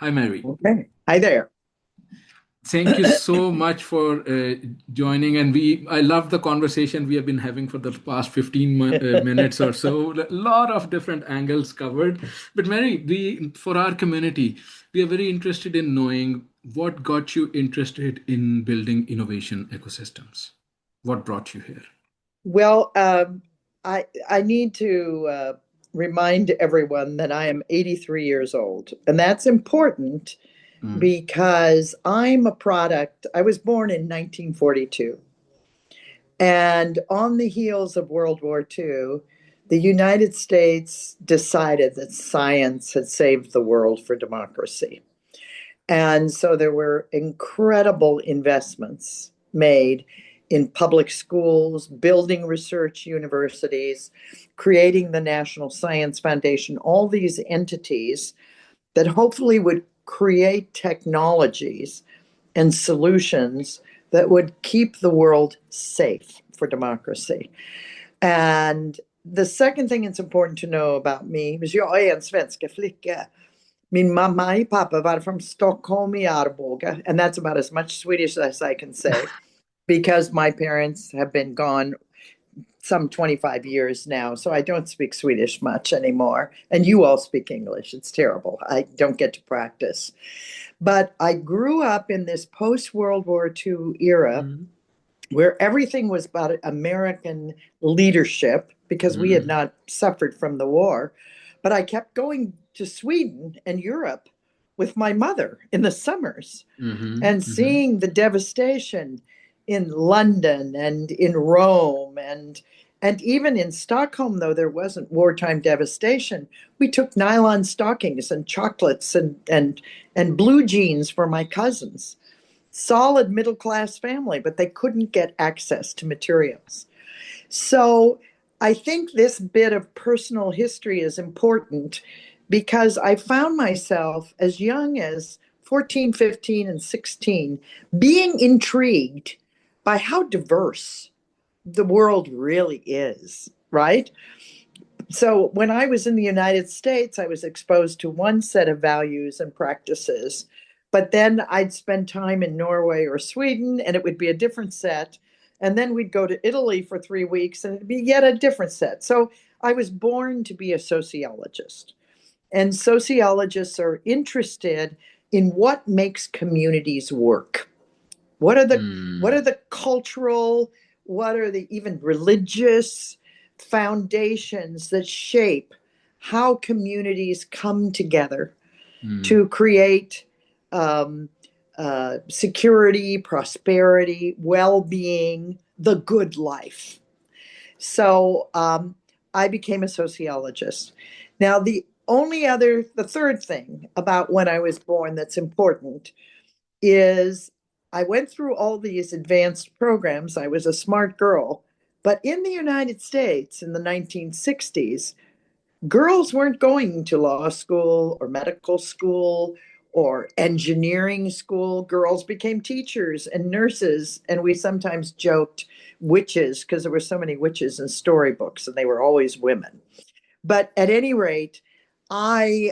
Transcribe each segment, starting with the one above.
Hi, Mary. Okay. Hi there. Thank you so much for joining. And I love the conversation we have been having for the past 15 minutes or so. A lot of different angles covered. But Mary, for our community, we are very interested in knowing what got you interested in building innovation ecosystems. What brought you here? Well, I need to remind everyone that I am 83 years old, and that's important Mm, because I'm a product. I was born in 1942, and on the heels of World War II, the United States decided that science had saved the world for democracy. And so there were incredible investments made in public schools, building research universities, creating the National Science Foundation, all these entities that hopefully would create technologies and solutions that would keep the world safe for democracy. And the second thing it's important to know about me is jag är en svenska flicka. Min mamma and papa var from Stockholm i Arboga, and that's about as much Swedish as I can say because my parents have been gone some 25 years now, so I don't speak Swedish much anymore. And you all speak English. It's terrible. I don't get to practice. But I grew up in this post World War II era mm, where everything was about American leadership because we had mm, not suffered from the war. But I kept going to Sweden and Europe with my mother in the summers mhm, and mhm. seeing the devastation in London and in Rome and even in Stockholm, though there wasn't wartime devastation, we took nylon stockings and chocolates and blue jeans for my cousins. Solid middle class family, but they couldn't get access to materials. So I think this bit of personal history is important because I found myself as young as 14, 15, and 16 being intrigued by how diverse the world really is, right? So when I was in the United States, I was exposed to one set of values and practices. But then I'd spend time in Norway or Sweden, and it would be a different set. And then we'd go to Italy for 3 weeks, and it'd be yet a different set. So I was born to be a sociologist. And sociologists are interested in what makes communities work. What are the what Mm, are the cultural, what are the even religious foundations that shape how communities come together mm, to create um, security, prosperity, well-being, the good life. So I became a sociologist. Now, the third thing about when I was born that's important is I went through all these advanced programs. I was a smart girl. But in the United States in the 1960s, girls weren't going to law school or medical school or engineering school. Girls became teachers and nurses. And we sometimes joked witches because there were so many witches in storybooks and they were always women. But at any rate, I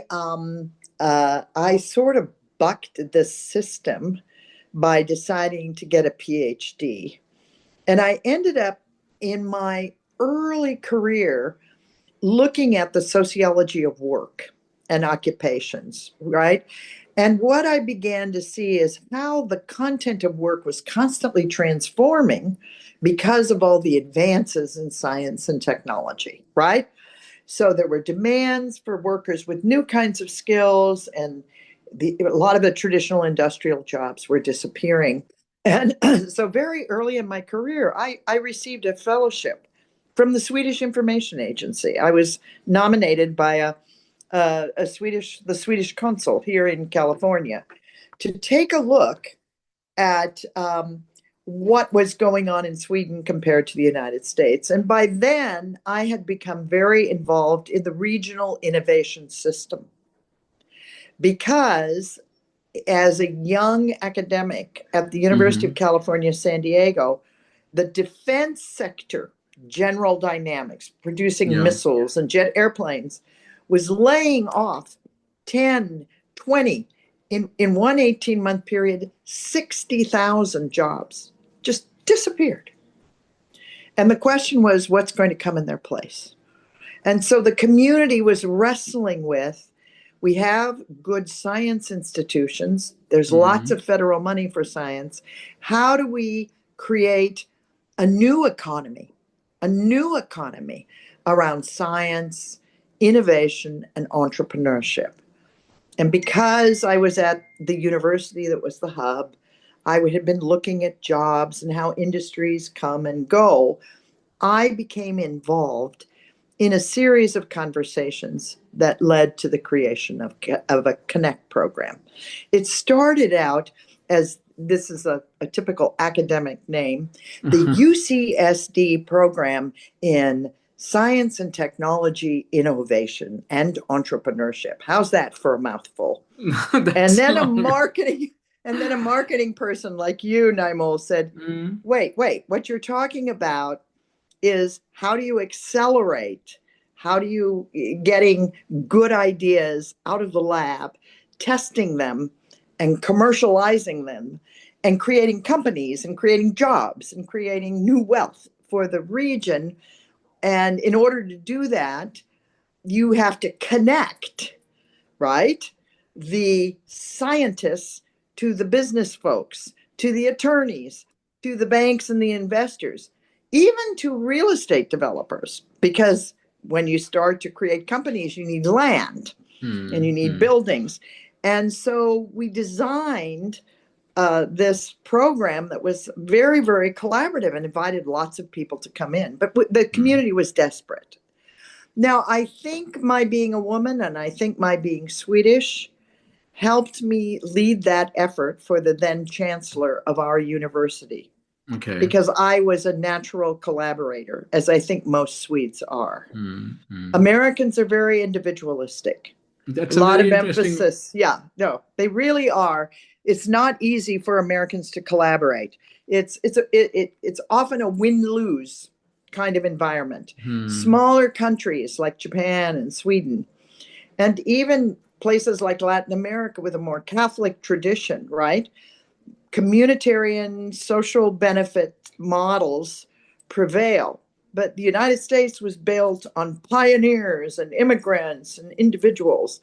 sort of bucked this system by deciding to get a PhD. And I ended up in my early career looking at the sociology of work and occupations, right? And what I began to see is how the content of work was constantly transforming because of all the advances in science and technology, right? So there were demands for workers with new kinds of skills, and a lot of the traditional industrial jobs were disappearing. And so, very early in my career, I received a fellowship from the Swedish Information Agency. I was nominated by the Swedish consul here in California to take a look at what was going on in Sweden compared to the United States. And by then, I had become very involved in the regional innovation system because as a young academic at the University of mhm. California, San Diego, the defense sector, General Dynamics, producing Yeah. missiles and jet airplanes, was laying off 10, 20 in one 18-month period, 60,000 jobs just disappeared. And the question was, what's going to come in their place? And so the community was wrestling with, we have good science institutions. There's lots of federal money for science. How do we create a new economy around science, innovation, and entrepreneurship? And because I was at the university that was the hub, I had been looking at jobs and how industries come and go. I became involved in a series of conversations that led to the creation of a Connect program. It started out as, this is a typical academic name, the UCSD program in Science and Technology Innovation and Entrepreneurship. How's that for a mouthful? And then a marketing person like you, Naimul, said, wait, what you're talking about is how do you accelerate, how do you getting good ideas out of the lab, testing them and commercializing them and creating companies and creating jobs and creating new wealth for the region. And in order to do that, you have to connect, right, the scientists to the business folks, to the attorneys, to the banks and the investors, even to real estate developers, because when you start to create companies, you need land and you need buildings. And so we designed this program that was very, very collaborative and invited lots of people to come in. But the community was desperate. Now, I think my being a woman and I think my being Swedish helped me lead that effort for the then chancellor of our university. Okay. Because I was a natural collaborator, as I think most Swedes are. Americans are very individualistic. That's a lot very of emphasis. Yeah, no, they really are. It's not easy for Americans to collaborate. It's often a win-lose kind of environment. Smaller countries like Japan and Sweden, and even places like Latin America with a more Catholic tradition, right? Communitarian social benefit models prevail. But the United States was built on pioneers and immigrants and individuals.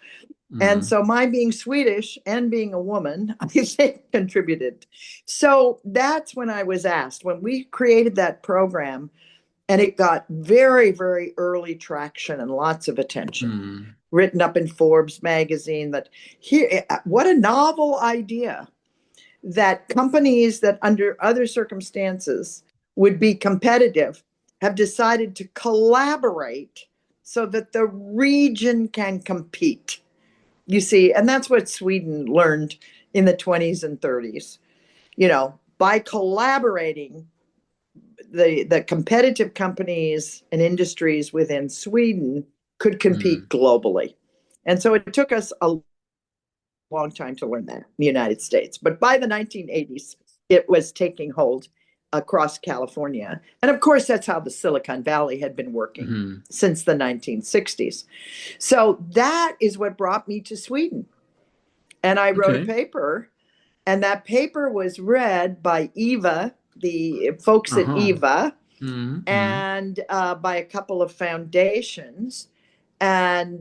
And so my being Swedish and being a woman, I think, contributed. So that's when I was asked, when we created that program, and it got very, very early traction and lots of attention, written up in Forbes magazine, that here, what a novel idea, that companies that under other circumstances would be competitive have decided to collaborate so that the region can compete. You see, and that's what Sweden learned in the 20s and 30s. You know, by collaborating, the competitive companies and industries within Sweden could compete globally. And so it took us a long time to learn that in the United States. But by the 1980s, it was taking hold across California. And of course, that's how the Silicon Valley had been working since the 1960s. So that is what brought me to Sweden. And I wrote a paper, and that paper was read by EVA, the folks at EVA, and by a couple of foundations. And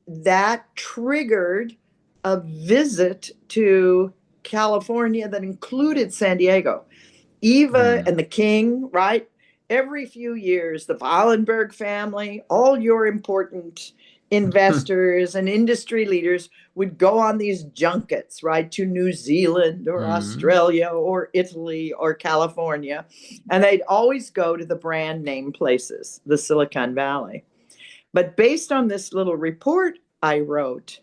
that triggered a visit to California that included San Diego. Eva and the King, right? Every few years, the Wallenberg family, all your important investors and industry leaders would go on these junkets, right, to New Zealand or Australia or Italy or California. And they'd always go to the brand name places, the Silicon Valley. But based on this little report I wrote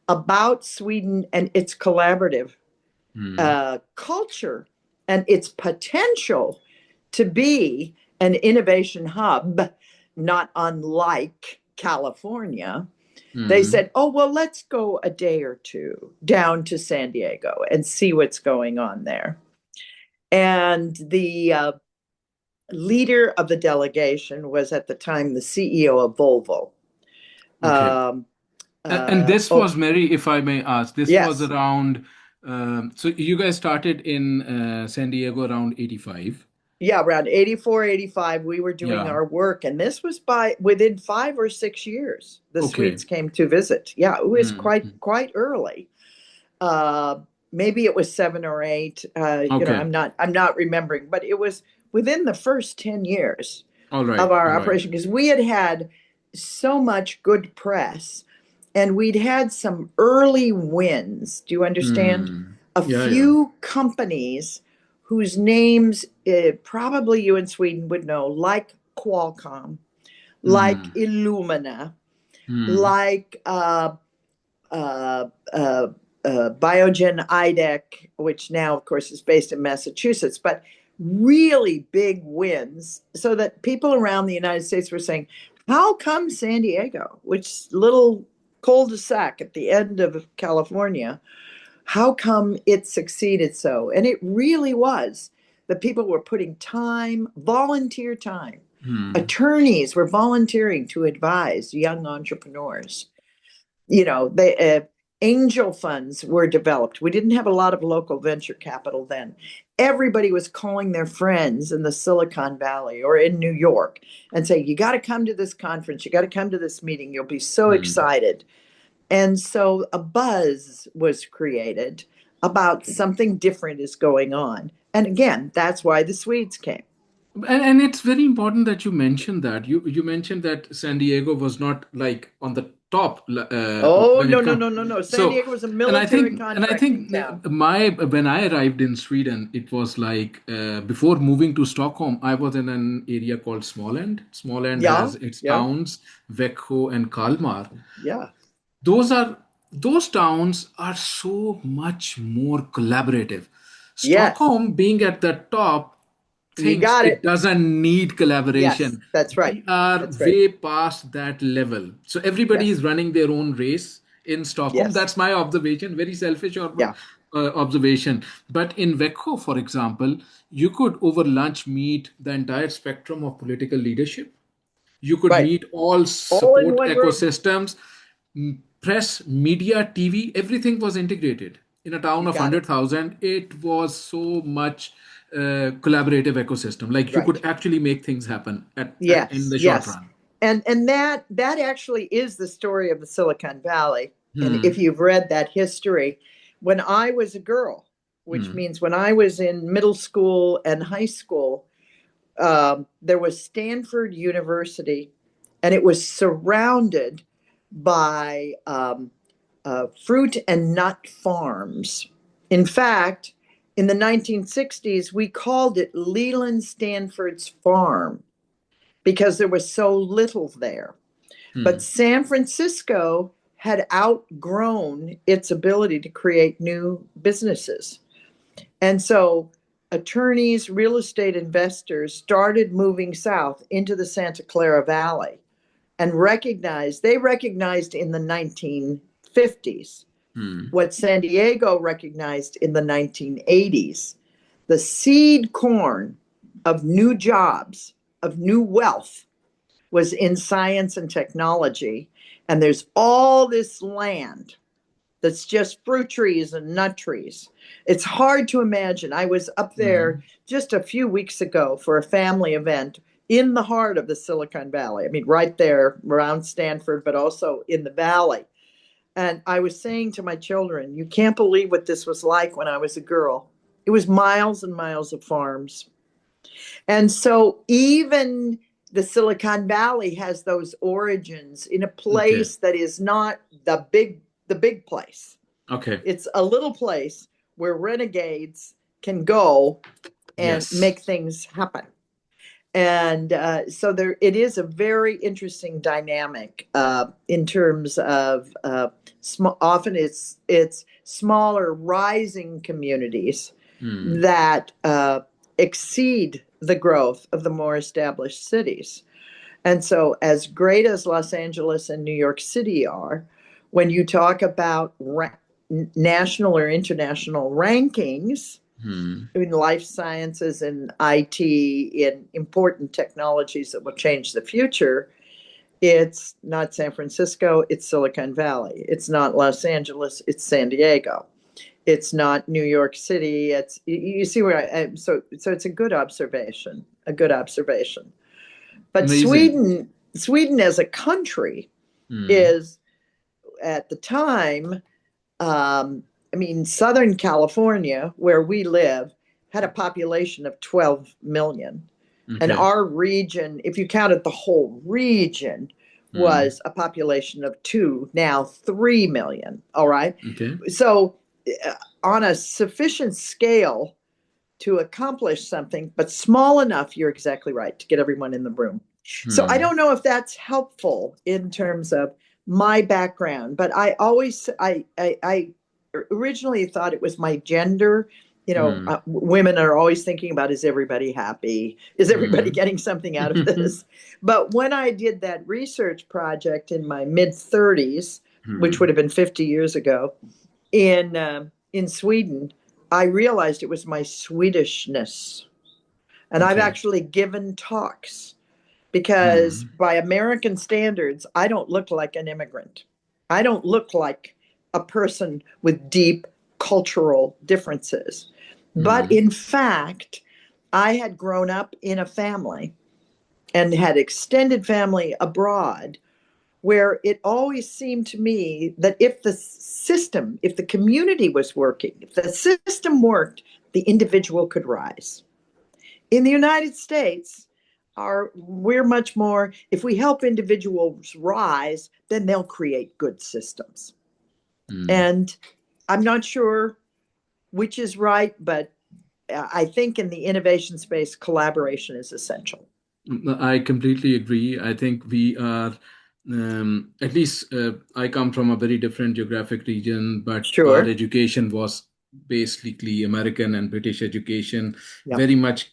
about Sweden and its collaborative culture and its potential to be an innovation hub, not unlike California, they said, oh, well, let's go a day or two down to San Diego and see what's going on there. And the leader of the delegation was at the time the CEO of Volvo. And this Oh, was, Mary, if I may ask, this was yes. around, so you guys started in San Diego around 85. Yeah, around 84, 85, we were doing Yeah. our work. And this was by within 5 or 6 years, the Okay. Swedes came to visit. Yeah, it was Hmm. quite early. Uh, Maybe it was 7 or 8. Okay. I'm not remembering, but it was within the first 10 years All right. of our All right. operation because we had so much good press and we'd had some early wins. Do you understand? Hmm. A Yeah, yeah. few companies whose names probably you in Sweden would know, like Qualcomm, like Hmm. Illumina, Hmm. like uh, uh, Biogen IDEC, which now, of course, is based in Massachusetts, but really big wins so that people around the United States were saying, how come San Diego, which little cul-de-sac at the end of California, how come it succeeded so? And it really was. The people were putting time, volunteer time. Hmm. Attorneys were volunteering to advise young entrepreneurs. They angel funds were developed. We didn't have a lot of local venture capital then. Everybody was calling their friends in the Silicon Valley or in New York and saying, you got to come to this conference, you got to come to this meeting, you'll be so Hmm. excited. And so a buzz was created about something different is going on. And again, that's why the Swedes came. And it's very important that you mentioned that. You mentioned that San Diego was not like on the top Oh, when no, it no, comes. no, no, no. San So, Diego was a and I military think, and I contracting think town. my when I arrived in Sweden, it was like before moving to Stockholm, I was in an area called Småland. Småland Yeah, has its yeah, towns, Växjö and Kalmar. yeah. Those are those towns are so much more collaborative. Yes, Stockholm being at the top you thinks got it it. doesn't need Yes, collaboration. that's right. We are That's right. way past that level. So everybody Yes, is running their own race in Stockholm. yes, That's my observation, very selfish yeah, observation. But in Växjö, for example, you could over lunch meet the entire spectrum of political leadership. You could right. meet all All in support one room. ecosystems, press, media, TV, everything was integrated. In a town You of got it. 100,000, it was so much collaborative ecosystem. Like you could Right. actually make things happen in Yes, the short yes. run. And that actually is the story of the Silicon Valley. And if Hmm. you've read that history, when I was a girl, which Hmm. means when I was in middle school and high school, there was Stanford University, and it was surrounded by fruit and nut farms. In fact, in the 1960s, we called it Leland Stanford's Farm because there was so little there. But Hmm. San Francisco had outgrown its ability to create new businesses. And so attorneys, real estate investors started moving south into the Santa Clara Valley and recognized in the 1950s Hmm. what San Diego recognized in the 1980s, the seed corn of new jobs, of new wealth was in science and technology. And there's all this land that's just fruit trees and nut trees. It's hard to imagine. I was up there Hmm. just a few weeks ago for a family event in the heart of the Silicon Valley. I mean, right there around Stanford, but also in the valley. And I was saying to my children, you can't believe what this was like when I was a girl. It was miles and miles of farms. And so even the Silicon Valley has those origins in a Okay. place that is not the big place. Okay. It's a little place where renegades can go and Yes. make things happen. And so there, it is a very interesting dynamic in terms of often it's smaller rising communities Hmm. that exceed the growth of the more established cities. And so, as great as Los Angeles and New York City are, when you talk about national or international rankings Hmm. in life sciences and IT, in important technologies that will change the future, It's not San Francisco, it's Silicon Valley. It's not Los Angeles, it's San Diego. It's not New York City. It's you see where so it's a good observation, a good observation. But Amazing. Sweden as a country Mm. is at the time, I mean, Southern California, where we live, had a population of 12 million. And Okay. our region, if you counted the whole region, Mm. was a population of 2, now 3 million. All right. Okay. So, uh, on a sufficient scale to accomplish something, but small enough, you're exactly right, to get everyone in the room. So, I Mm. don't know if that's helpful in terms of my background, but I originally thought it was my gender. Mm. Women are always thinking about, is everybody happy? Is everybody Mm. getting something out of this? But when I did that research project in my mid 30s, which would Mm. have been 50 years ago, in Sweden, I realized it was my Swedishness. And I've Okay. actually given talks because Mm. by American standards, I don't look like an immigrant. I don't look like a person with deep cultural differences. But Mm. in fact, I had grown up in a family and had extended family abroad where it always seemed to me that if the system, if the community was working, if the system worked, the individual could rise. In the United States, we're much more, if we help individuals rise, then they'll create good systems. Mm. And I'm not sure which is right, but I think in the innovation space, collaboration is essential. I completely agree. I think we are, at least I come from a very different geographic region, but our Sure. education was basically American and British education, Yeah. very much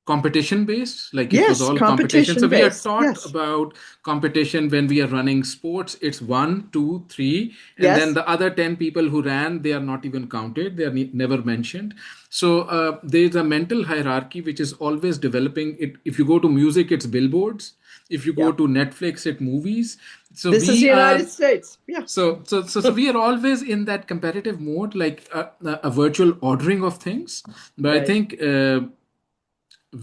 competition based, like it was Yes, all competition. So competition we are based. taught Yes. about competition when we are running sports. It's one, two, three, and then Yes. the other 10 people who ran, they are not even counted, they are never mentioned. So there's a mental hierarchy which is always developing. It If you go to music, it's billboards. If you go Yeah. to Netflix, it's movies. So This is the we are United States. Yeah. so we are always in that competitive mode, like a virtual ordering of things. But I Right. think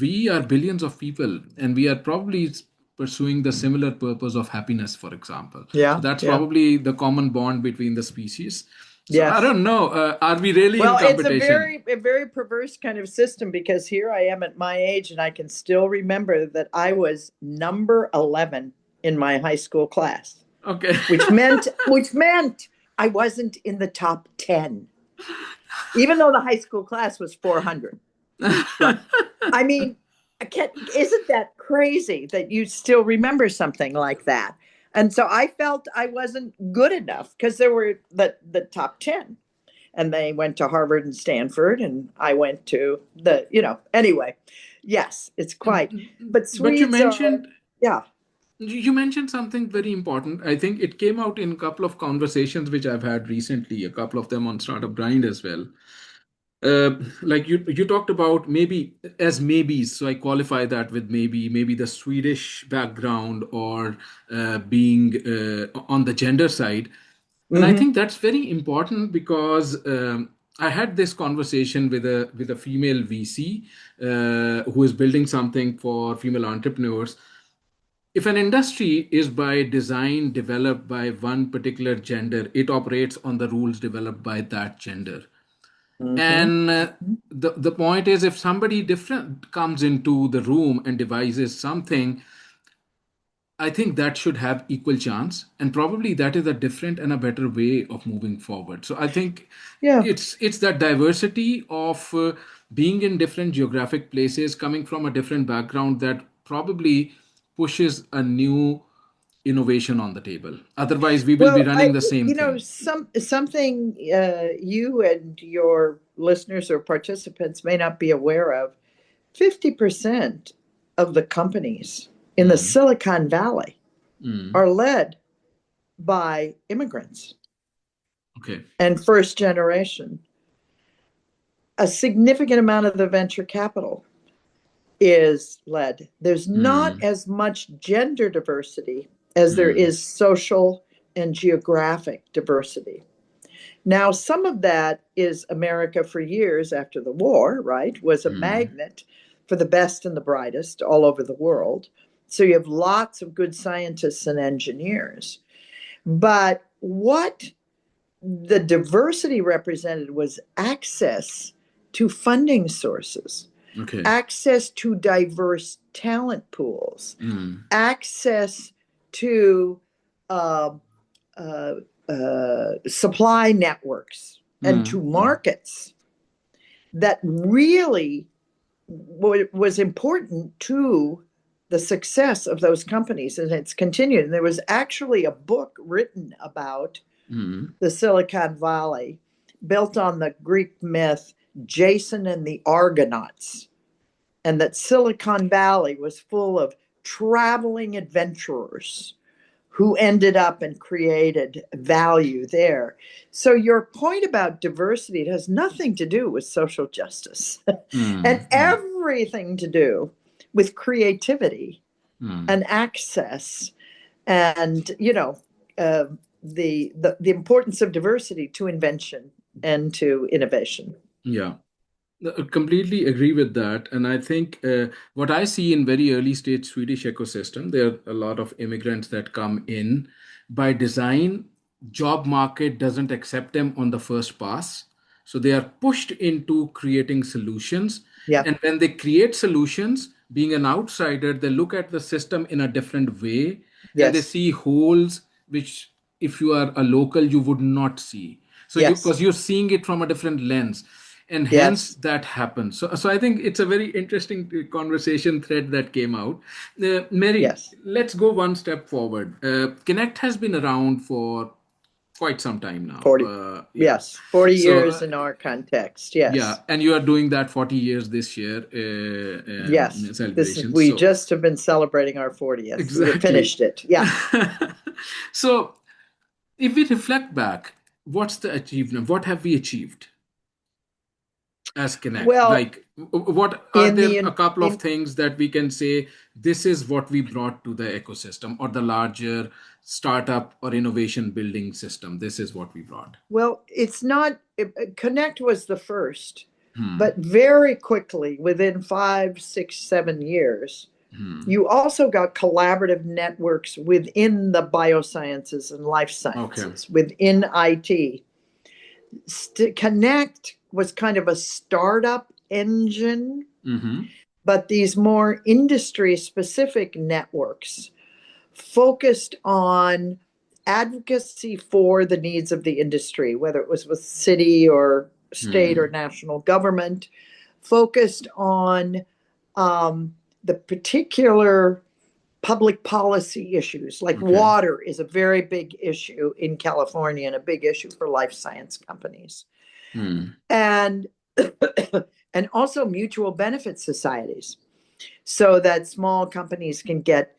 we are billions of people, and we are probably pursuing the similar purpose of happiness, for example. So Yeah. that's Yeah. probably the common bond between the species. So I Yes. don't know, are we really in Well, it's competition? a very perverse kind of system because here I am at my age and I can still remember that I was number 11 in my high school class, Okay. which meant I wasn't in the top 10, even though the high school class was 400. Right? I mean, isn't that crazy that you still remember something like that? And so I felt I wasn't good enough because there were the top 10, and they went to Harvard and Stanford, and I went to anyway. Yes, it's quite, but But you Swedes are, mentioned yeah. you mentioned something very important. I think it came out in a couple of conversations which I've had recently, a couple of them on Startup Grind as well. Like you talked about maybe as maybes, so I qualify that with maybe the Swedish background, or being on the gender side. And I Mm-hmm. think that's very important because I had this conversation with a female VC who is building something for female entrepreneurs. If an industry is by design developed by one particular gender, it operates on the rules developed by that gender. Mm-hmm. And the point is, if somebody different comes into the room and devises something, I think that should have equal chance, and probably that is a different and a better way of moving forward. So I think Yeah. it's that diversity of being in different geographic places, coming from a different background, that probably pushes a new innovation on the table. Otherwise, we will be Well, running the same thing. something you and your listeners or participants may not be aware of. 50% of the companies in the Mm, Silicon Valley mm, are led by immigrants okay. and first generation. A significant amount of the venture capital is led. There's not Mm, as much gender diversity as there is social and geographic diversity. Now, some of that is America for years after the war, right, was a magnet for the best and the brightest all over the world. So you have lots of good scientists and engineers. But what the diversity represented was access to funding sources, access to diverse talent pools, access to supply networks and to markets that really was important to the success of those companies. And it's continued. And there was actually a book written about the Silicon Valley, built on the Greek myth Jason and the Argonauts, and that Silicon Valley was full of traveling adventurers who ended up and created value there. So your point about diversity, it has nothing to do with social justice and everything to do with creativity and access and, the importance of diversity to invention and to innovation. Yeah. I completely agree with that. And I think what I see in very early stage Swedish ecosystem, there are a lot of immigrants that come in by design. Job market doesn't accept them on the first pass. So they are pushed into creating solutions. Yeah. And when they create solutions, being an outsider, they look at the system in a different way. And they Yes. see holes, which if you are a local, you would not see. So because you're seeing it from a different lens. And hence that happens. So I think it's a very interesting conversation thread that came out. Mary, let's go one step forward. Connect has been around for quite some time now. 40 years in our context. Yes. Yeah, and you are doing that 40 years this year. Yes. Celebration. We just have been celebrating our 40th. Exactly. We finished it. Yeah. So if we reflect back, what's the achievement? What have we achieved as Connect? Well, what are there a couple of things that we can say, this is what we brought to the ecosystem or the larger startup or innovation building system? This is what we brought. Well, it's not, Connect was the first, but very quickly, within 5, 6, 7 years, you also got collaborative networks within the biosciences and life sciences, within IT. Connect was kind of a startup engine, but these more industry-specific networks focused on advocacy for the needs of the industry, whether it was with city or state or national government, focused on the particular public policy issues, like water is a very big issue in California and a big issue for life science companies. And and also mutual benefit societies, so that small companies can get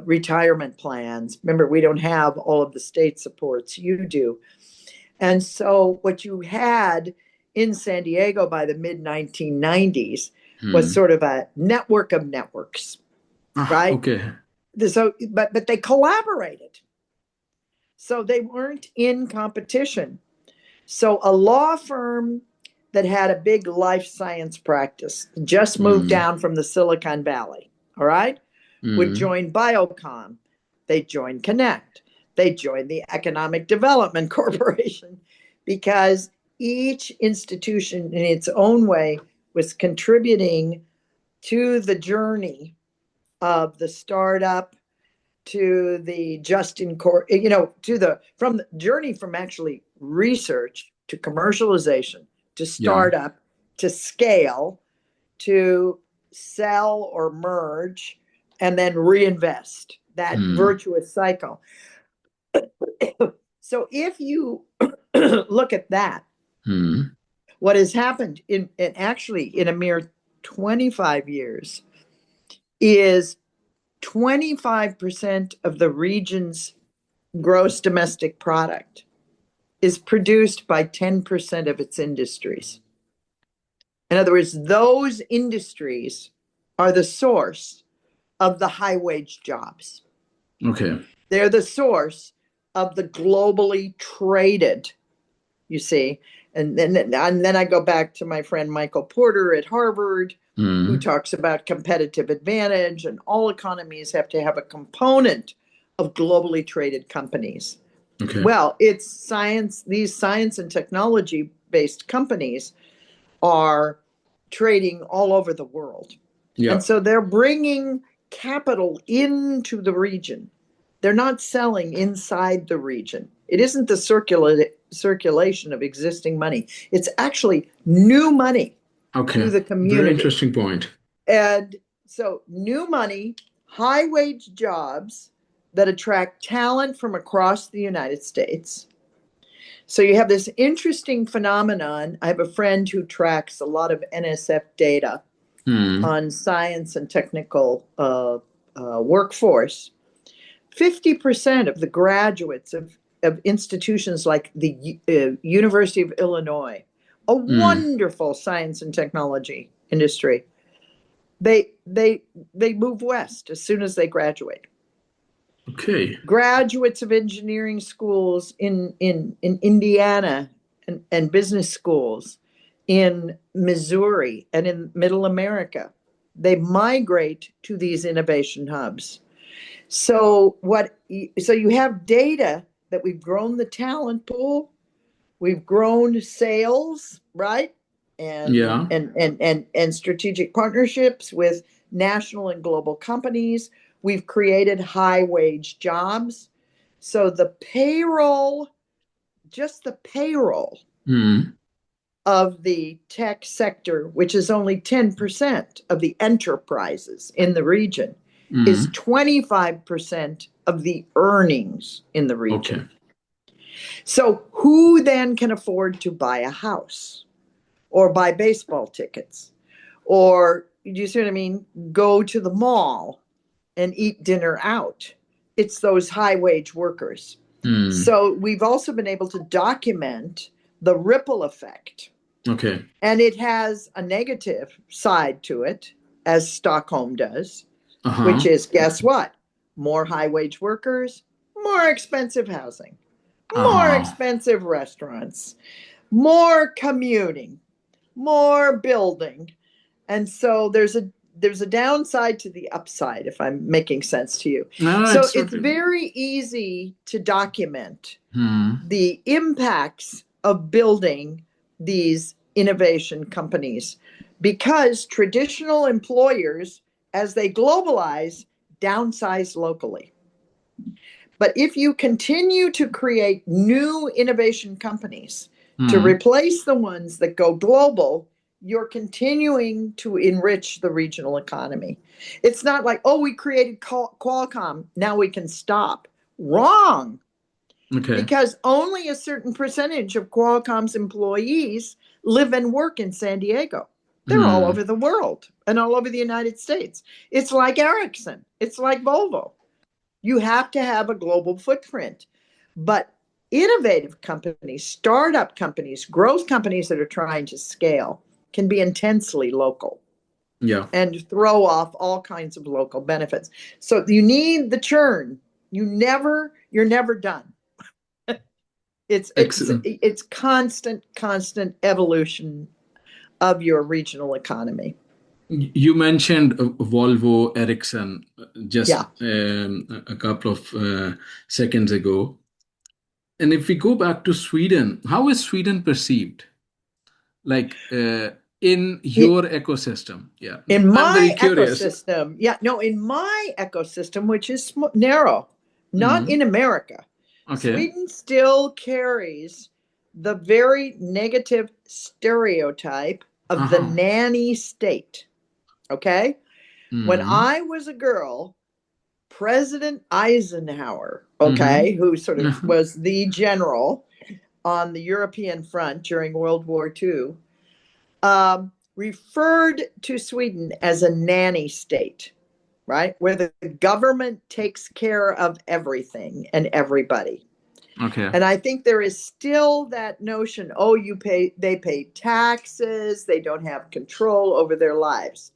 retirement plans. Remember, we don't have all of the state supports, you do. And so what you had in San Diego by the mid-1990s was sort of a network of networks. Right? Okay. So, but they collaborated. So they weren't in competition. So a law firm that had a big life science practice just moved down from the Silicon Valley, all right, would join Biocom. They joined Connect. They joined the Economic Development Corporation, because each institution in its own way was contributing to the journey of the startup, to the from the journey from actually research to commercialization, to startup, to scale, to sell or merge, and then reinvest, that virtuous cycle. So if you look at that, what has happened in a mere 25 years is 25% of the region's gross domestic product is produced by 10% of its industries. In other words, those industries are the source of the high wage jobs. Okay. They're the source of the globally traded, you see. And then I go back to my friend Michael Porter at Harvard, who talks about competitive advantage, and all economies have to have a component of globally traded companies. Okay. Well, it's science, these science and technology based companies are trading all over the world. Yeah. And so they're bringing capital into the region. They're not selling inside the region. It isn't the circulation of existing money. It's actually new money Okay. to the Very community. interesting point. And so new money, high wage jobs that attract talent from across the United States. So you have this interesting phenomenon. I have a friend who tracks a lot of NSF data on science and technical workforce. 50% of the graduates of institutions like the University of Illinois, a wonderful science and technology industry, they move west as soon as they graduate. Okay. Graduates of engineering schools in Indiana and business schools in Missouri and in Middle America, they migrate to these innovation hubs. So you have data that we've grown the talent pool, we've grown sales, right? Yeah. And strategic partnerships with national and global companies. We've created high wage jobs. So the payroll, just the payroll of the tech sector, which is only 10% of the enterprises in the region, is 25% of the earnings in the region. Okay. So who then can afford to buy a house or buy baseball tickets or, do you see what I mean, go to the mall and eat dinner out? It's those high wage workers. So we've also been able to document the ripple effect. Okay. And it has a negative side to it, as Stockholm does, which is, guess what? More high wage workers, more expensive housing, more expensive restaurants, more commuting, more building. And so there's a downside to the upside, if I'm making sense to you. No, So it's very easy to document the impacts of building these innovation companies, because traditional employers, as they globalize, downsize locally. But if you continue to create new innovation companies to replace the ones that go global, you're continuing to enrich the regional economy. It's not like, oh, we created Qualcomm, now we can stop. Wrong. Okay. Because only a certain percentage of Qualcomm's employees live and work in San Diego. They're all over the world and all over the United States. It's like Ericsson. It's like Volvo. You have to have a global footprint. But innovative companies, startup companies, growth companies that are trying to scale can be intensely local. Yeah. And throw off all kinds of local benefits. So you need the churn. You're never done. It's constant evolution of your regional economy. You mentioned Volvo, Ericsson just a couple of seconds ago. And if we go back to Sweden, how is Sweden perceived? Like in your ecosystem? Yeah. In I'm very my curious. ecosystem, in my ecosystem, which is narrow, not in America, Okay. Sweden still carries the very negative stereotype of the nanny state. Okay? When I was a girl, President Eisenhower, who sort of was the general on the European front during World War II, referred to Sweden as a nanny state, right? Where the government takes care of everything and everybody. Okay. And I think there is still that notion, they pay taxes, they don't have control over their lives.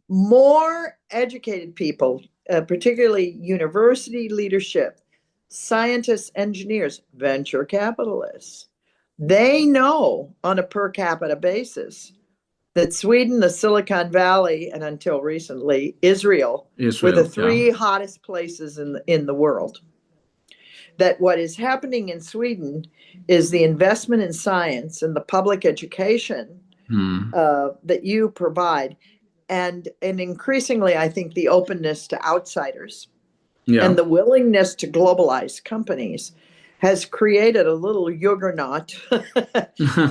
More educated people particularly university leadership, scientists, engineers, venture capitalists, they know on a per capita basis that Sweden, the Silicon Valley, and until recently, Israel were the Israel, yeah. three hottest places in the world. That what is happening in Sweden is the investment in science and the public education Hmm. that you provide, and increasingly, I think the openness to outsiders and Yeah. the willingness to globalize companies has created a little juggernaut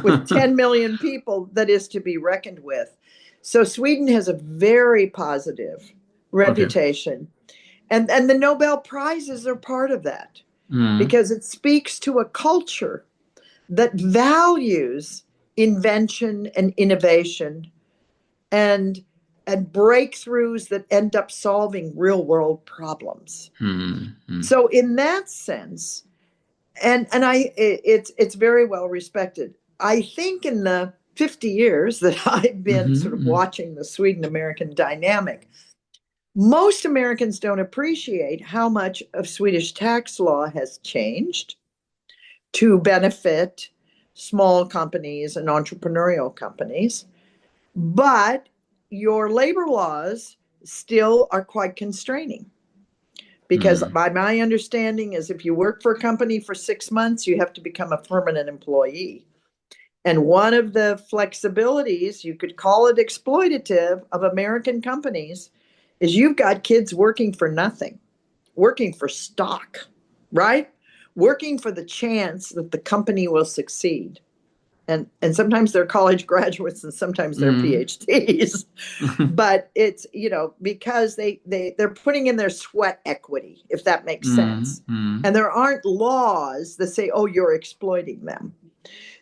with 10 million people that is to be reckoned with. So Sweden has a very positive Okay. reputation. And the Nobel Prizes are part of that Hmm. because it speaks to a culture that values invention and innovation and breakthroughs that end up solving real world problems. Hmm. Hmm. So in that sense, it's very well respected. I think in the 50 years that I've been sort of Hmm. watching the Sweden American dynamic, most Americans don't appreciate how much of Swedish tax law has changed to benefit small companies and entrepreneurial companies. But your labor laws still are quite constraining because Hmm. by my understanding is if you work for a company for 6 months, you have to become a permanent employee. And one of the flexibilities, you could call it exploitative, of American companies is you've got kids working for nothing, working for stock, right? Working for the chance that the company will succeed. And sometimes they're college graduates and sometimes they're Hmm. PhDs. Hmm. But it's, because they're putting in their sweat equity, if that makes Hmm. sense. Hmm. And there aren't laws that say, oh, you're exploiting them.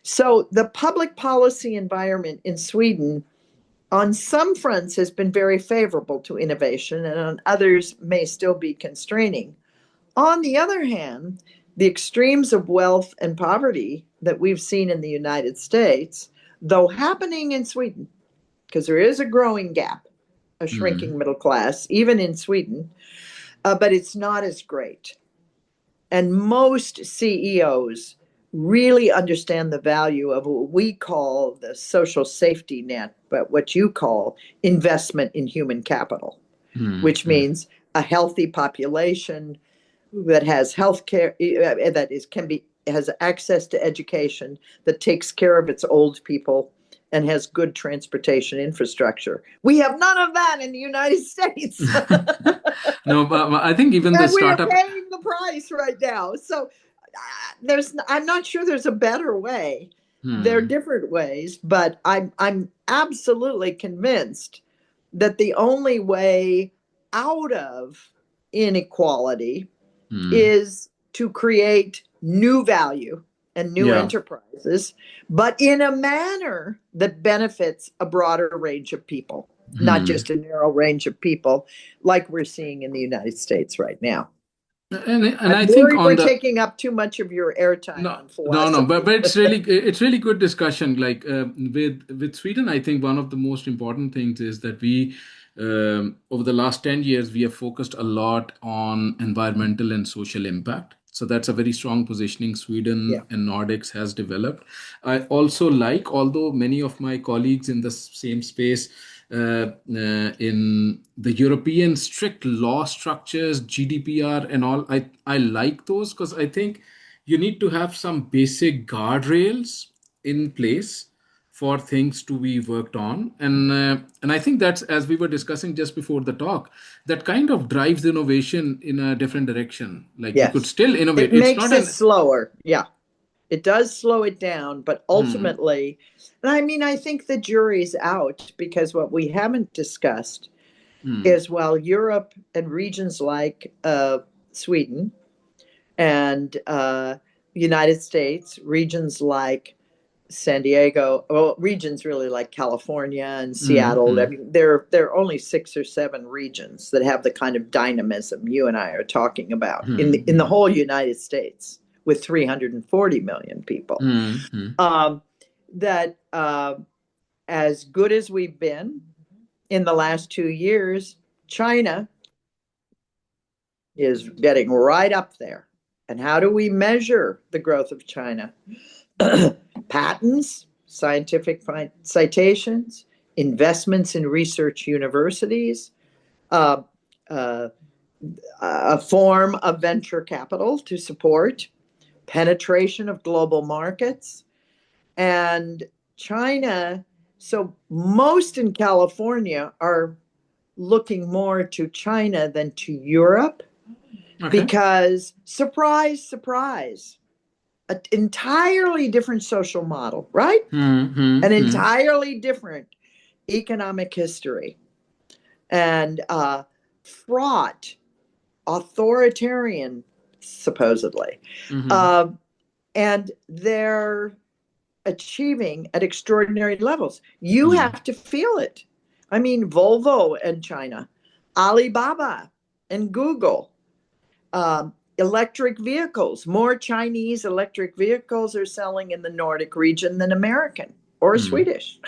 So the public policy environment in Sweden on some fronts has been very favorable to innovation, and on others may still be constraining. On the other hand, the extremes of wealth and poverty that we've seen in the United States, though happening in Sweden, because there is a growing gap, a shrinking middle class, even in Sweden, but it's not as great. And most CEOs really understand the value of what we call the social safety net, but what you call investment in human capital, Hmm. which Hmm. means a healthy population that has health care, that is can be has access to education, that takes care of its old people, and has good transportation infrastructure. We have none of that in the United States. No, but I think even the And we are startup. paying the price right now. So I'm not sure there's a better way. There are Hmm. different ways, but I'm absolutely convinced that the only way out of inequality Hmm. is to create new value and new Yeah. enterprises, but in a manner that benefits a broader range of people, not Hmm. just a narrow range of people like we're seeing in the United States right now. And I'm I think worried on we're the. taking up too much of your airtime No, on no, but philosophy. it's really good discussion. Like with Sweden, I think one of the most important things is that we over the last 10 years we have focused a lot on environmental and social impact. So that's a very strong positioning Yeah. Sweden and Nordics has developed. I also like, although many of my colleagues in the same space in the European strict law structures, GDPR and all, I like those because I think you need to have some basic guardrails in place for things to be worked on, and I think that's, as we were discussing just before the talk, that kind of drives innovation in a different direction. Like you could Yes. still It innovate, it's makes not it an. slower. Yeah. It does slow it down, but Hmm. ultimately, and I mean, I think the jury's out because what we haven't discussed Hmm. is while Europe and regions like Sweden and United States, regions like San Diego, well, regions really like California and Hmm. Seattle. I Hmm. mean, there are only 6 or 7 regions that have the kind of dynamism you and I are talking about in the Hmm. whole United States with 340 million people. Hmm. Hmm. Um, that as good as we've been in the last 2 years, China is getting right up there. And how do we measure the growth of China? Patents, scientific citations, investments in research universities, uh, uh, a form of venture capital to support penetration of global markets. And China, so most in California are looking more to China than to Europe Okay. because, surprise, surprise, an entirely different social model, right? An entirely different economic history and fraught, authoritarian, supposedly. Uh, and they're achieving at extraordinary levels. You have to feel it. I mean, Volvo and China, Alibaba and Google, electric vehicles. More Chinese electric vehicles are selling in the Nordic region than American or Swedish.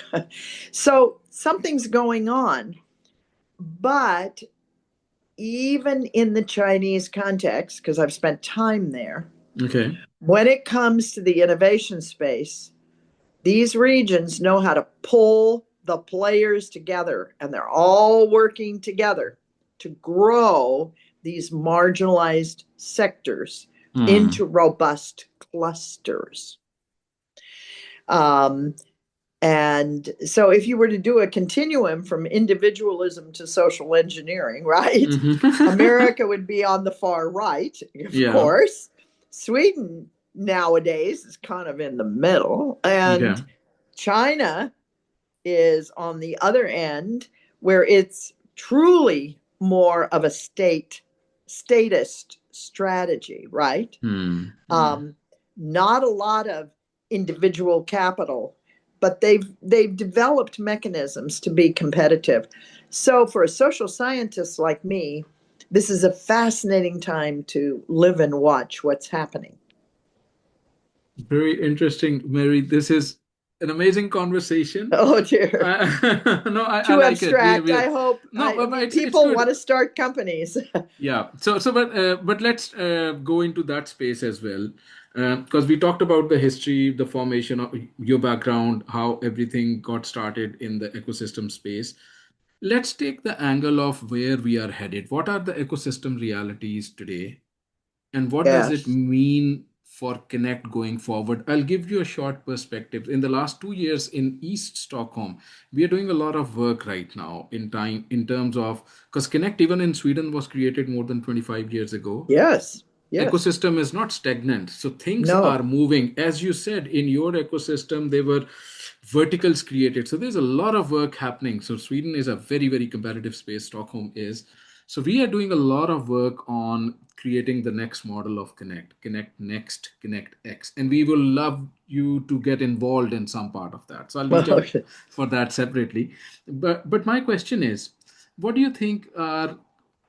So something's going on. But even in the Chinese context, because I've spent time there, Okay. when it comes to the innovation space, these regions know how to pull the players together, and they're all working together to grow these marginalized sectors into robust clusters. And so if you were to do a continuum from individualism to social engineering, right? America would be on the far right, of course. Sweden nowadays is kind of in the middle. And China is on the other end, where it's truly more of a statist strategy, right? Not a lot of individual capital, but they've developed mechanisms to be competitive. So for a social scientist like me, this is a fascinating time to live and watch what's happening. Very interesting, Mary. This is an amazing conversation. Oh dear. No, I Too like it. abstract. I hope. No, I but mean, it's people want good. to start companies. Yeah. But let's go into that space as well, because we talked about the history, the formation of your background, how everything got started in the ecosystem space. Let's take the angle of where we are headed. What are the ecosystem realities today? And what does it Yes. mean for Connect going forward? I'll give you a short perspective. In the last 2 years in East Stockholm, we are doing a lot of work right now in terms of, because Connect even in Sweden was created more than 25 years ago. Yes. Yes. Ecosystem is not stagnant, so things are No. moving. As you said, in your ecosystem there were verticals created, so there's a lot of work happening. So Sweden is a very, very competitive space, Stockholm is. So we are doing a lot of work on creating the next model of Connect Next, Connect X, and we will love you to get involved in some part of that, so I'll reach out Okay. for that separately. But my question is, what do you think are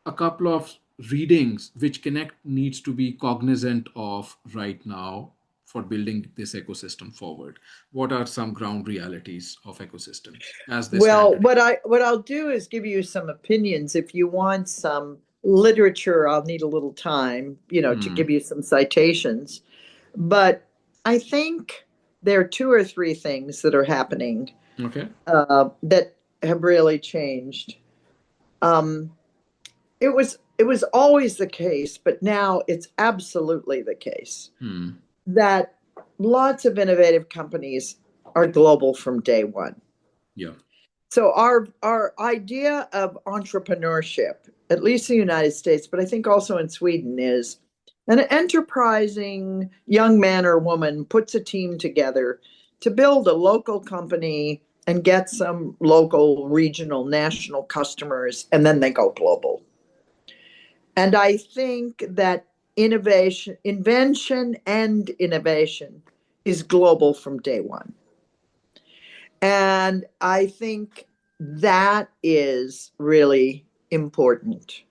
a couple of readings which Connect needs to be cognizant of right now for building this ecosystem forward? What are some ground realities of ecosystem as they stand Well, today? what I'll do is give you some opinions. If you want some literature, I'll need a little time, to give you some citations. But I think there are two or three things that are happening Okay. that have really changed. Um, it was always the case, but now it's absolutely the case that lots of innovative companies are global from day one. Yeah. So our idea of entrepreneurship, at least in the United States, but I think also in Sweden, is an enterprising young man or woman puts a team together to build a local company and get some local, regional, national customers, and then they go global. And I think that invention and innovation is global from day one. And I think that is really important.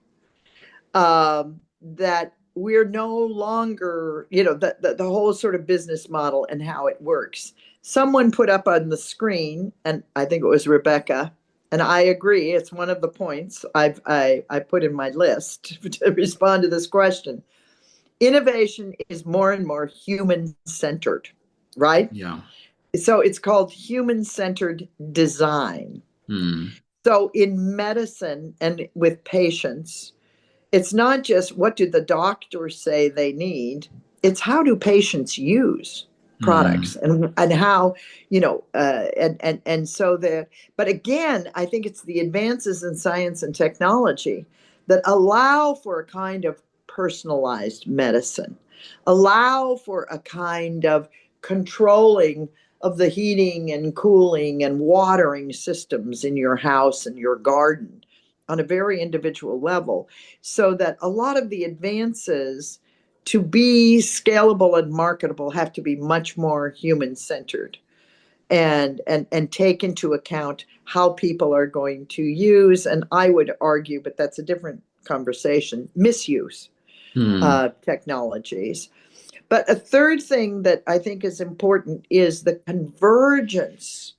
That we're no longer, the whole sort of business model and how it works. Someone put up on the screen, and I think it was Rebecca, And I agree. It's one of the points I put in my list to respond to this question. Innovation is more and more human centered, right? Yeah. So it's called human centered design. Hmm. So in medicine and with patients, it's not just what do the doctors say they need, it's how do patients use products, Hmm. and how, and so the but again, I think it's the advances in science and technology that allow for a kind of personalized medicine, allow for a kind of controlling of the heating and cooling and watering systems in your house and your garden on a very individual level, so that a lot of the advances to be scalable and marketable have to be much more human centered, and take into account how people are going to use, and I would argue, but that's a different conversation, misuse Hmm. technologies. But a third thing that I think is important is the convergence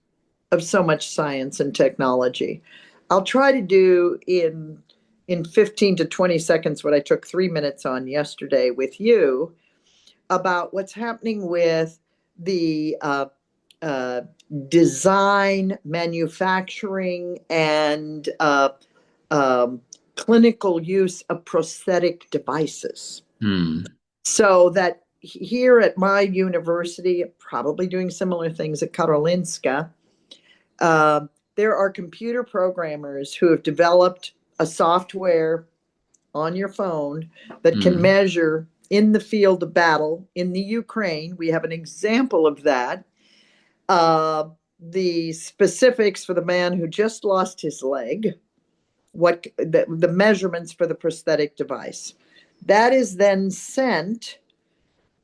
of so much science and technology. I'll try to do in 15 to 20 seconds what I took 3 minutes on yesterday with you about what's happening with the uh, design, manufacturing, and clinical use of prosthetic devices. Hmm. So that here at my university, probably doing similar things at Karolinska, uh, there are computer programmers who have developed a software on your phone that can Hmm. measure in the field of battle in the Ukraine. We have an example of that. The specifics for the man who just lost his leg, what the measurements for the prosthetic device. That is then sent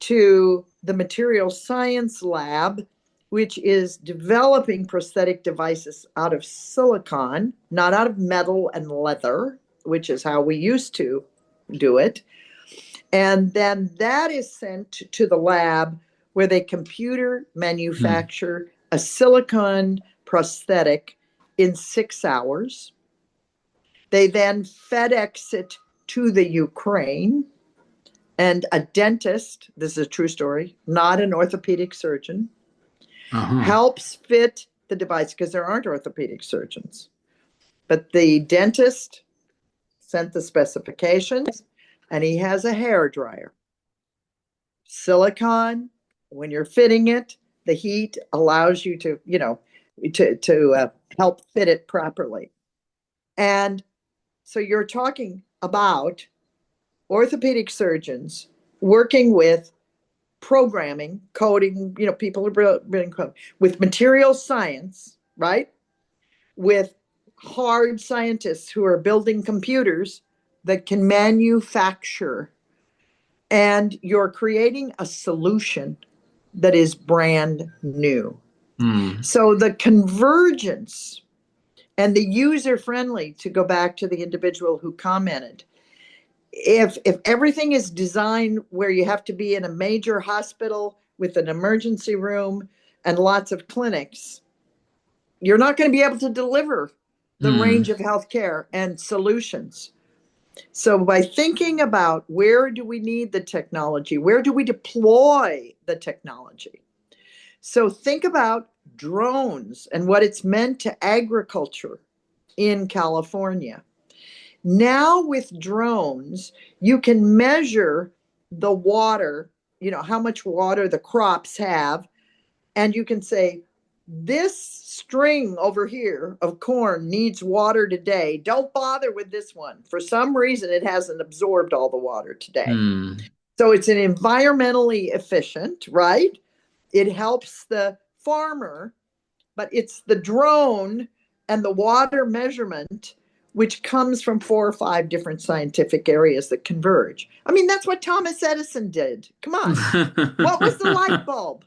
to the material science lab, which is developing prosthetic devices out of silicon, not out of metal and leather, which is how we used to do it. And then that is sent to the lab where they computer Hmm. manufacture a silicon prosthetic in 6 hours. They then FedEx it to the Ukraine, and a dentist, this is a true story, not an orthopedic surgeon, Uh-huh. helps fit the device because there aren't orthopedic surgeons. But the dentist sent the specifications, and he has a hair dryer. Silicon, when you're fitting it, the heat allows you to, to help fit it properly. And so you're talking about orthopedic surgeons working with programming, coding, people are building code with material science, right? With hard scientists who are building computers that can manufacture, and you're creating a solution that is brand new. Hmm. So the convergence and the user friendly, to go back to the individual who commented, if everything is designed where you have to be in a major hospital with an emergency room and lots of clinics, you're not going to be able to deliver the Hmm. range of healthcare and solutions. So by thinking about where do we need the technology, where do we deploy the technology? So think about drones and what it's meant to agriculture in California. Now with drones, you can measure the water, how much water the crops have, and you can say, this string over here of corn needs water today. Don't bother with this one. For some reason, it hasn't absorbed all the water today. Hmm. So it's an environmentally efficient, right? It helps the farmer, but it's the drone and the water measurement which comes from 4 or 5 different scientific areas that converge. I mean, that's what Thomas Edison did. Come on. What was the light bulb?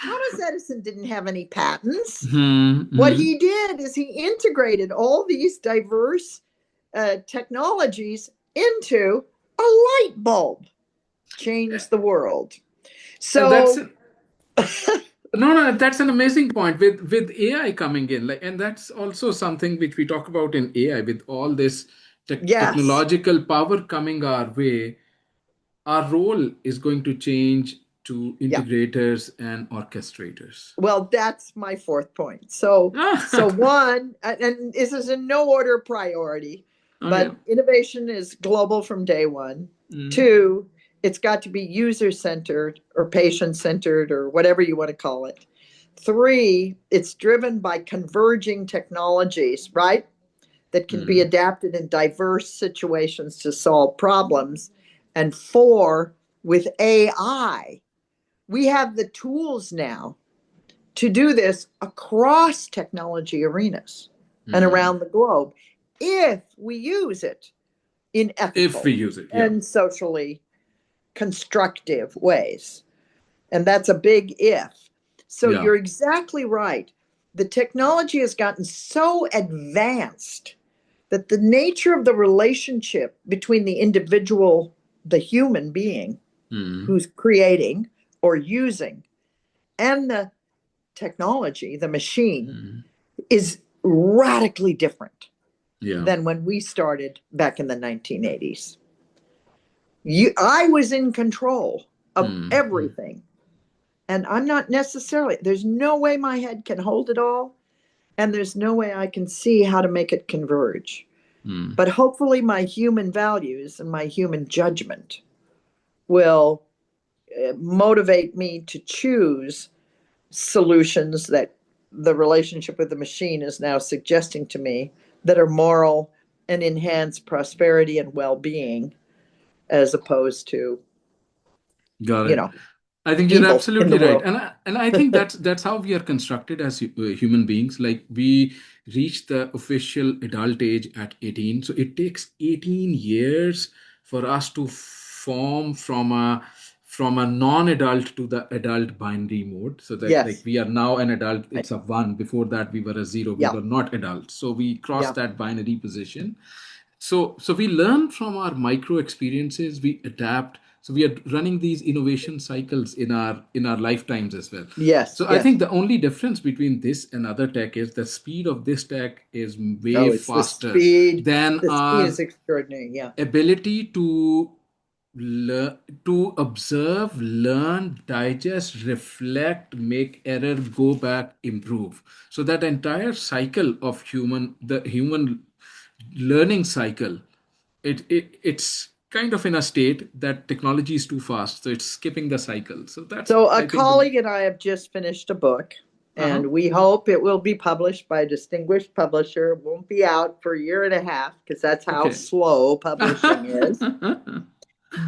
Thomas Edison didn't have any patents. Hmm. What Hmm. he did is he integrated all these diverse technologies into a light bulb, changed the world. That's So, it. No, no, that's an amazing point with AI coming in, like, and that's also something which we talk about in AI with all this Yes. technological power coming our way. Our role is going to change to Yeah. integrators and orchestrators. Well, that's my fourth point. So one, and this is in no order of priority, Okay. but innovation is global from day one. Mm, Two, it's got to be user centered or patient centered or whatever you want to call it. Three, it's driven by converging technologies, right? That can be mm, adapted in diverse situations to solve problems. And four, with AI, we have the tools now to do this across technology arenas and mm. around the globe if we use it in If we ethical use it, yeah. and socially constructive ways. And that's a big if. So Yeah. you're exactly right. The technology has gotten so advanced that the nature of the relationship between the individual, the human being Mm, who's creating or using, and the technology, the machine, mm. is radically different Yeah. than when we started back in the 1980s. I was in control of Mm, mm, everything. And I'm not necessarily, there's no way my head can hold it all. And there's no way I can see how to make it converge. mm. But hopefully, my human values and my human judgment will motivate me to choose solutions that the relationship with the machine is now suggesting to me that are moral and enhance prosperity and well-being as opposed to, Got you it. know, I think you're evil in the absolutely right, world. and I think that's how we are constructed as human beings. Like we reach the official adult age at 18, so it takes 18 years for us to form from a non-adult to the adult binary mode. So that like Yes. we are now an adult, Right. it's a one. Before that, we were a zero. We Yeah. were not adults. So we cross Yeah. that binary position. So we learn from our micro experiences, we adapt. So we are running these innovation cycles in our lifetimes as well. Yes. So I Yes. think the only difference between this and other tech is the speed of this tech is way Oh, it's the faster speed. than The speed our is extraordinary. Yeah. ability to learn, to observe, learn, digest, reflect, make error, go back, improve. So that entire cycle of the human learning cycle, it's kind of in a state that technology is too fast, so it's skipping the cycle. So that's, So, a I think, the colleague and I have just finished a book, uh-huh. and we hope it will be published by a distinguished publisher. It won't be out for a year and a half because that's how Okay. slow publishing is.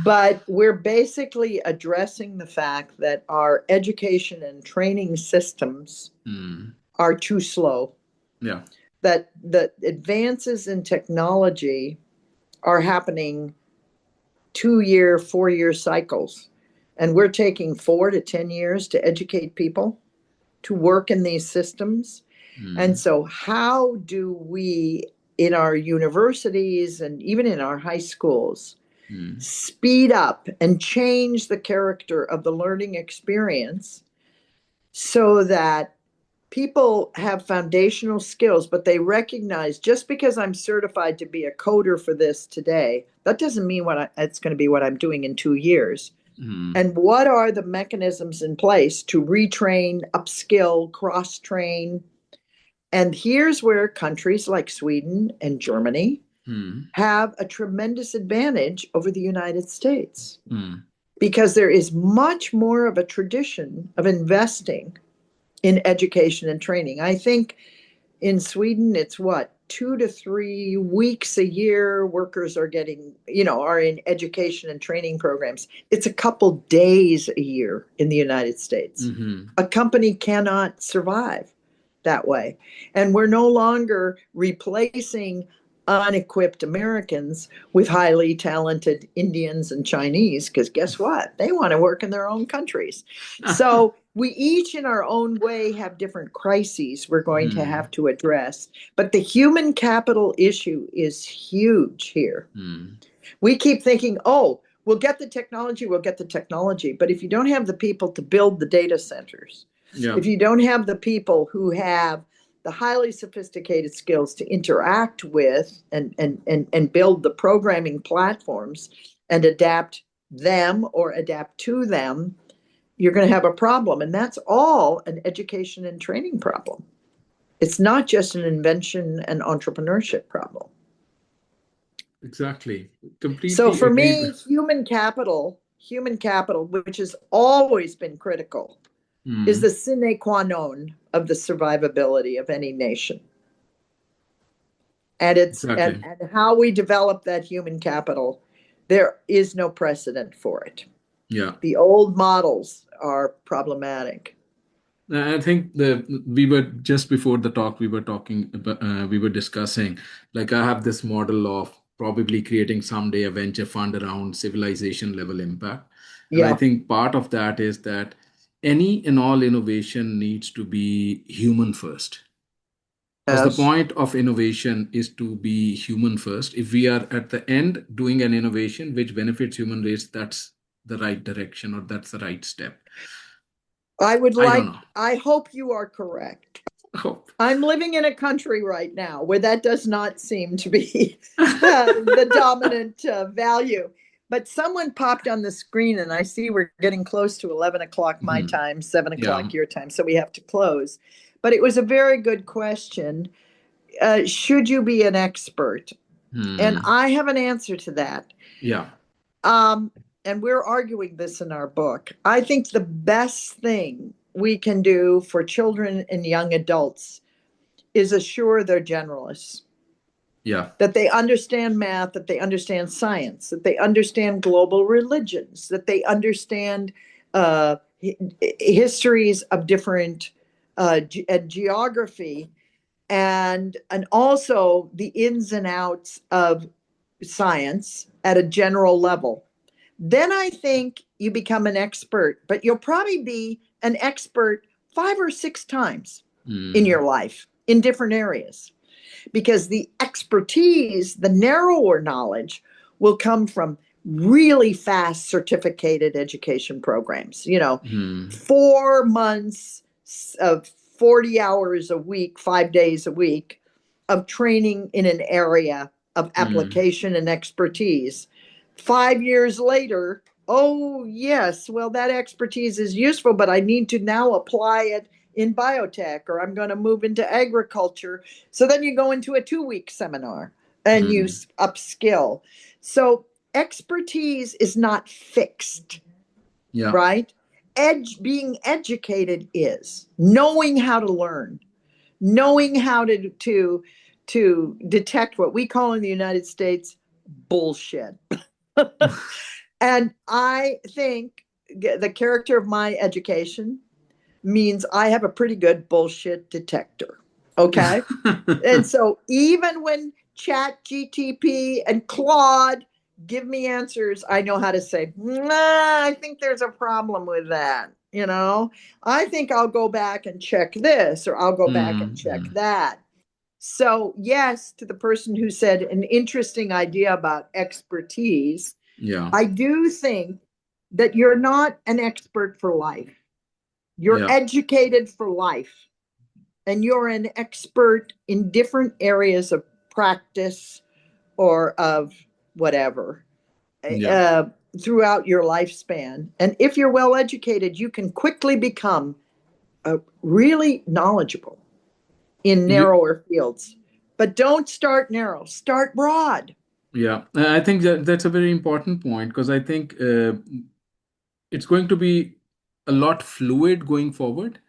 But we're basically addressing the fact that our education and training systems Hmm. are too slow, Yeah. that the advances in technology are happening 2 year, 4 year cycles. And we're taking 4 to 10 years to educate people to work in these systems. And Hmm. so, how do we, in our universities and even in our high schools, Hmm. speed up and change the character of the learning experience so that people have foundational skills, but they recognize just because I'm certified to be a coder for this today, that doesn't mean it's going to be what I'm doing in 2 years. Hmm. And what are the mechanisms in place to retrain, upskill, cross train? And here's where countries like Sweden and Germany Hmm. have a tremendous advantage over the United States Hmm. because there is much more of a tradition of investing in education and training. I think in Sweden, it's what, 2 to 3 weeks a year workers are getting, are in education and training programs. It's a couple days a year in the United States. Hmm. A company cannot survive that way. And we're no longer replacing unequipped Americans with highly talented Indians and Chinese, because guess what? They want to work in their own countries. So we each, in our own way, have different crises we're going to Hmm. have to address. But the human capital issue is huge here. Hmm. We keep thinking, oh, we'll get the technology, we'll get the technology. But if you don't have the people to build the data centers, Yeah. If you don't have the people who have the highly sophisticated skills to interact with and build the programming platforms and adapt them or adapt to them, you're going to have a problem. And that's all an education and training problem. It's not just an invention and entrepreneurship problem. Exactly. So Completely for agreed. me, human capital, which has always been critical, is the sine qua non of the survivability of any nation. And it's Exactly. and how we develop that human capital, there is no precedent for it. Yeah. The old models are problematic. I think we were just before the talk, we were talking about, we were discussing, like I have this model of probably creating someday a venture fund around civilization level impact. And I Yeah. think part of that is that any and all innovation needs to be human first. Because the Yes. point of innovation is to be human first. If we are at the end doing an innovation which benefits human race, that's the right direction or that's the right step. I don't know. I hope you are correct. Oh. I'm living in a country right now where that does not seem to be the dominant value. But someone popped on the screen, and I see we're getting close to 11 o'clock my time, 7 Yeah. o'clock your time, so we have to close. But it was a very good question. Should you be an expert? And I have an answer to that. Yeah. And we're arguing this in our book. I think the best thing we can do for children and young adults is assure they're generalists. Yeah. That they understand math, that they understand science, that they understand global religions, that they understand histories of different geography, and also the ins and outs of science at a general level. Then I think you become an expert, but you'll probably be an expert 5 or 6 times in your life in different areas, because the expertise, the narrower knowledge, will come from really fast certificated education programs. 4 months of 40 hours a week, 5 days a week of training in an area of application and expertise. 5 years later, oh yes, well, that expertise is useful, but I need to now apply it in biotech, or I'm going to move into agriculture. So then you go into a 2-week seminar and you upskill. So expertise is not fixed. Yeah. Right? Being educated is knowing how to learn, knowing how to detect what we call in the United States bullshit. And I think the character of my education means I have a pretty good bullshit detector. Okay. And so even when Chat GTP and Claude give me answers, I know how to say, nah, I think there's a problem with that. I think I'll go back and check this, or I'll go back and check that. So yes, to the person who said an interesting idea about expertise, Yeah. I do think that you're not an expert for life. You're educated for life, and you're an expert in different areas of practice or of whatever throughout your lifespan. And if you're well educated, you can quickly become really knowledgeable in narrower fields. But don't start narrow, start broad. Yeah, I think that's a very important point, because I think it's going to be a lot fluid going forward,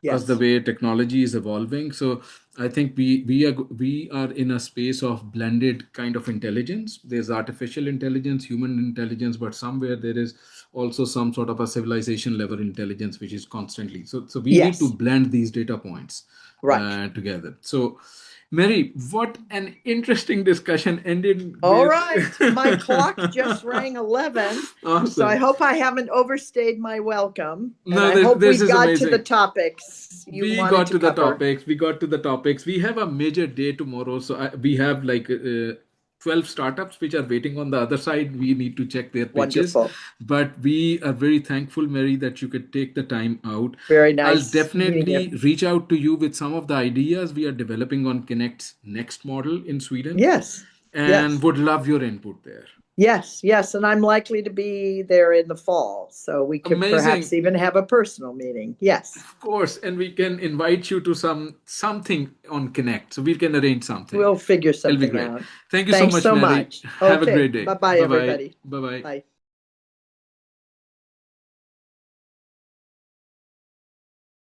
because the way technology is evolving. So I think we are in a space of blended kind of intelligence. There's artificial intelligence, human intelligence, but somewhere there is also some sort of a civilization level intelligence which is constantly. So we need to blend these data points together. So Mary, what an interesting discussion ended All with. right. My clock just rang 11. Awesome. So I hope I haven't overstayed my welcome. And No, I hope we this is got to the amazing. topics you We wanted got to to the cover. topics. We got to the topics. We have a major day tomorrow, so we have like 12 startups which are waiting on the other side. We need to check their pitches. Wonderful. But we are very thankful, Mary, that you could take the time out. Very I'll nice meeting you. definitely reach out to you with some of the ideas we are developing on Connect's next model in Sweden, Yes. and Yes. would love your input there. Yes. Yes. And I'm likely to be there in the fall. So we could perhaps Amazing. even have a personal meeting. Yes. Of course, and we can invite you to something on Connect, so we can arrange something. We'll figure It'll be something great. out. Thank you so Thanks much, so Mary. much. Have a Okay. great day. Bye bye, Bye bye. everybody. Bye bye. Bye.